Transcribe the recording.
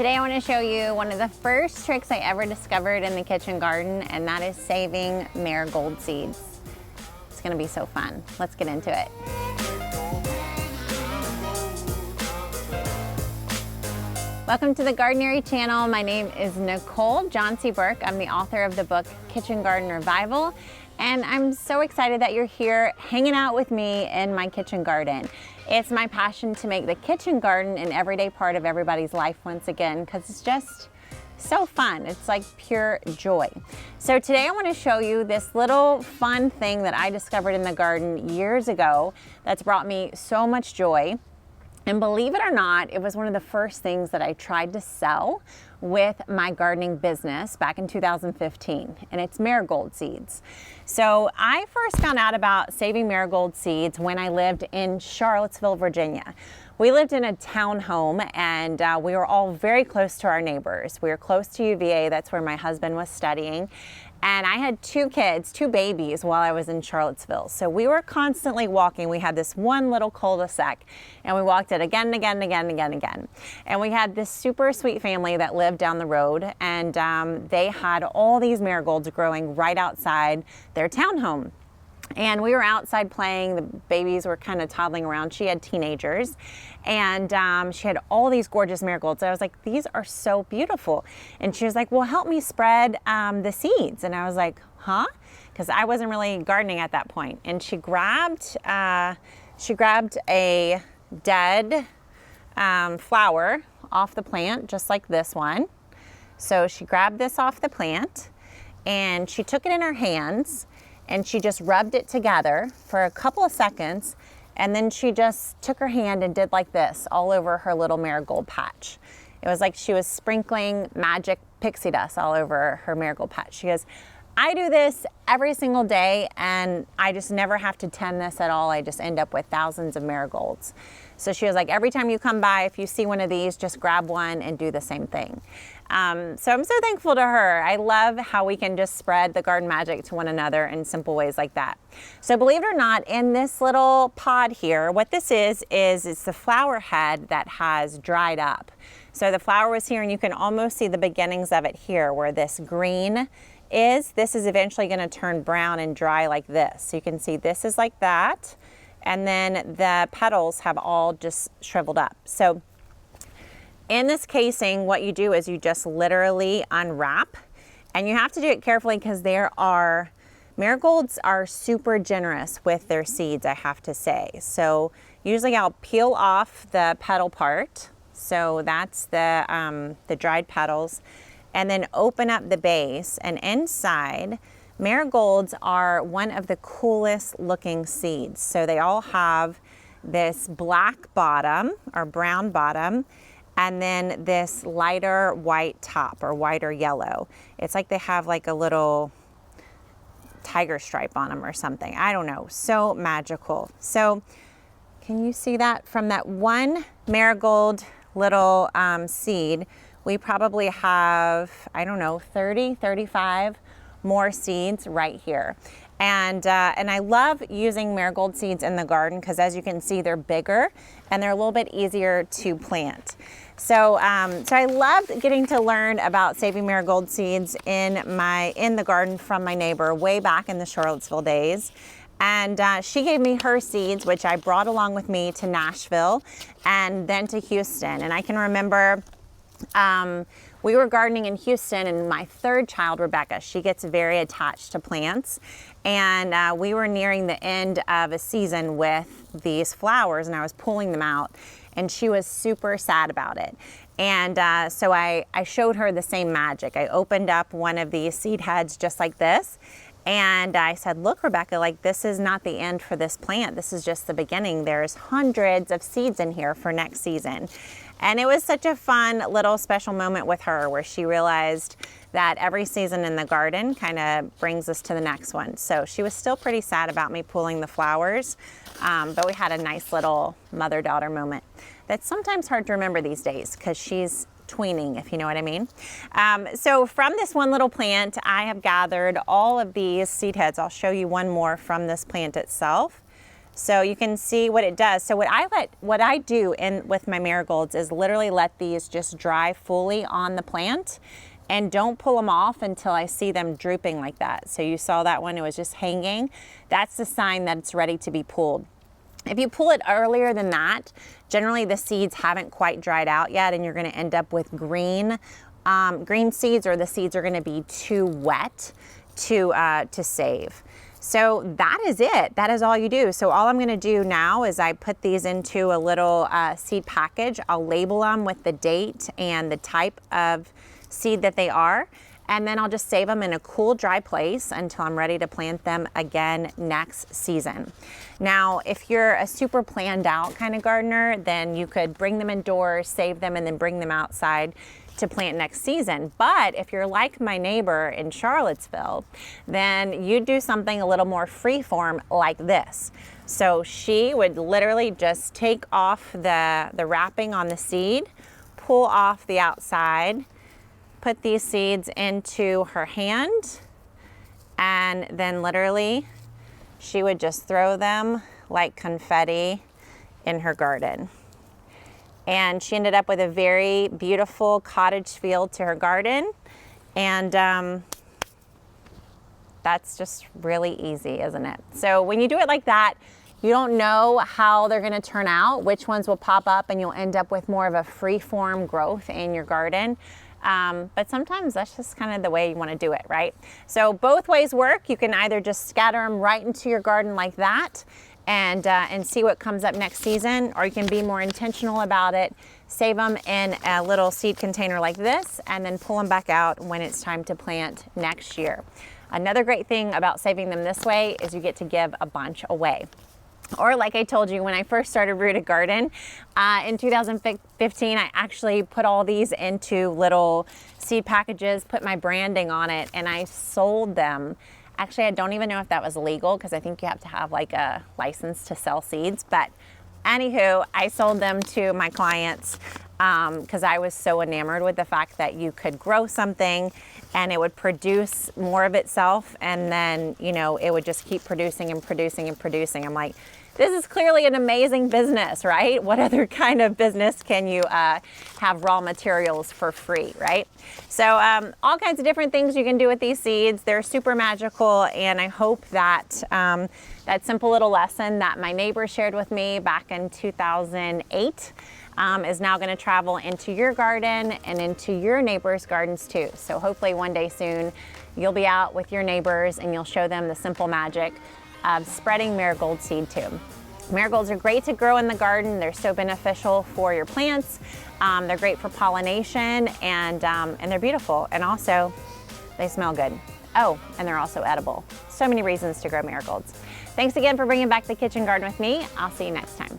Today I want to show you one of the first tricks I ever discovered in the kitchen garden, and that is saving marigold seeds. It's going to be so fun. Let's get into it. Welcome to the Gardenary channel. My name is Nicole Burke. I'm the author of the book Kitchen Garden Revival, and I'm so excited that you're here hanging out with me in my kitchen garden. It's my passion to make the kitchen garden an everyday part of everybody's life once again, because it's just so fun. It's like pure joy. So today I want to show you this little fun thing that I discovered in the garden years ago that's brought me so much joy. And believe it or not, it was one of the first things that I tried to sell with my gardening business back in 2015, and it's marigold seeds. So I first found out about saving marigold seeds when I lived in Charlottesville, Virginia. We lived in a townhome, and we were all very close to our neighbors. We were close to UVA, that's where my husband was studying. And I had two kids, two babies, while I was in Charlottesville. So we were constantly walking. We had this one little cul-de-sac, and we walked it again and again and again and again and again. And we had this super sweet family that lived down the road, and they had all these marigolds growing right outside their townhome. And we were outside playing. The babies were kind of toddling around. She had teenagers, and she had all these gorgeous marigolds. I was like, these are so beautiful. And she was like, well, help me spread the seeds. And I was like, huh? Because I wasn't really gardening at that point. And she grabbed a dead flower off the plant, just like this one. So she grabbed this off the plant, and she took it in her hands, and she just rubbed it together for a couple of seconds, and then she just took her hand and did like this all over her little marigold patch. It was like she was sprinkling magic pixie dust all over her marigold patch. She goes, I do this every single day, and I just never have to tend this at all. I just end up with thousands of marigolds. So she was like, every time you come by, if you see one of these, just grab one and do the same thing. So I'm so thankful to her. I love how we can just spread the garden magic to one another in simple ways like that. So believe it or not, in this little pod here, what this is it's the flower head that has dried up. So the flower was here, and you can almost see the beginnings of it here where this green is. This is eventually going to turn brown and dry like this. So you can see this is like that, and then the petals have all just shriveled up. So in this casing, what you do is you just literally unwrap, and you have to do it carefully because marigolds are super generous with their seeds, I have to say. So usually I'll peel off the petal part. So that's the dried petals, and then open up the base, and inside, marigolds are one of the coolest looking seeds. So they all have this black bottom or brown bottom, and then this lighter white top or whiter yellow. It's like they have like a little tiger stripe on them or something. I don't know, so magical. So can you see that? From that one marigold little seed, we probably have, I don't know, 30, 35 more seeds right here. And I love using marigold seeds in the garden because, as you can see, they're bigger and they're a little bit easier to plant. So I loved getting to learn about saving marigold seeds in the garden from my neighbor way back in the Charlottesville days. And she gave me her seeds, which I brought along with me to Nashville and then to Houston. And I can remember we were gardening in Houston, and my third child, Rebecca, she gets very attached to plants. And we were nearing the end of a season with these flowers, and I was pulling them out, and she was super sad about it. And so I showed her the same magic. I opened up one of these seed heads just like this, and I said, look, Rebecca, like, this is not the end for this plant. This is just the beginning. There's hundreds of seeds in here for next season. And it was such a fun little special moment with her where she realized that every season in the garden kind of brings us to the next one. So she was still pretty sad about me pulling the flowers, but we had a nice little mother-daughter moment. That's sometimes hard to remember these days because she's tweening, if you know what I mean. So from this one little plant, I have gathered all of these seed heads. I'll show you one more from this plant itself. So you can see what it does. So what I do with my marigolds is literally let these just dry fully on the plant, and don't pull them off until I see them drooping like that. So you saw that one, it was just hanging. That's the sign that it's ready to be pulled. If you pull it earlier than that, generally the seeds haven't quite dried out yet, and you're gonna end up with green seeds, or the seeds are gonna be too wet to save. So that is it. That is all you do. So all I'm gonna do now is I put these into a little seed package. I'll label them with the date and the type of seed that they are, and then I'll just save them in a cool, dry place until I'm ready to plant them again next season. Now, if you're a super planned out kind of gardener, then you could bring them indoors, save them, and then bring them outside to plant next season. But if you're like my neighbor in Charlottesville, then you do something a little more freeform like this. So she would literally just take off the wrapping on the seed, pull off the outside, put these seeds into her hand, and then literally she would just throw them like confetti in her garden. And she ended up with a very beautiful cottage feel to her garden. And that's just really easy, isn't it? So when you do it like that, you don't know how they're gonna turn out, which ones will pop up, and you'll end up with more of a free-form growth in your garden. But sometimes that's just kind of the way you want to do it, right? So both ways work. You can either just scatter them right into your garden like that and see what comes up next season, or you can be more intentional about it, save them in a little seed container like this, and then pull them back out when it's time to plant next year. Another great thing about saving them this way is you get to give a bunch away. Or like I told you, when I first started Rooted Garden in 2015, I actually put all these into little seed packages, put my branding on it, and I sold them. Actually, I don't even know if that was legal, because I think you have to have like a license to sell seeds. But anywho, I sold them to my clients because I was so enamored with the fact that you could grow something and it would produce more of itself, and then, you know, it would just keep producing and producing and producing. I'm like, this is clearly an amazing business, right? What other kind of business can you have raw materials for free, right? So all kinds of different things you can do with these seeds. They're super magical, and I hope that that simple little lesson that my neighbor shared with me back in 2008 is now going to travel into your garden and into your neighbors' gardens too. So hopefully one day soon you'll be out with your neighbors and you'll show them the simple magic of spreading marigold seed too. Marigolds are great to grow in the garden. They're so beneficial for your plants. They're great for pollination, and they're beautiful, and also they smell good. Oh, and they're also edible. So many reasons to grow marigolds. Thanks again for bringing back the kitchen garden with me. I'll see you next time.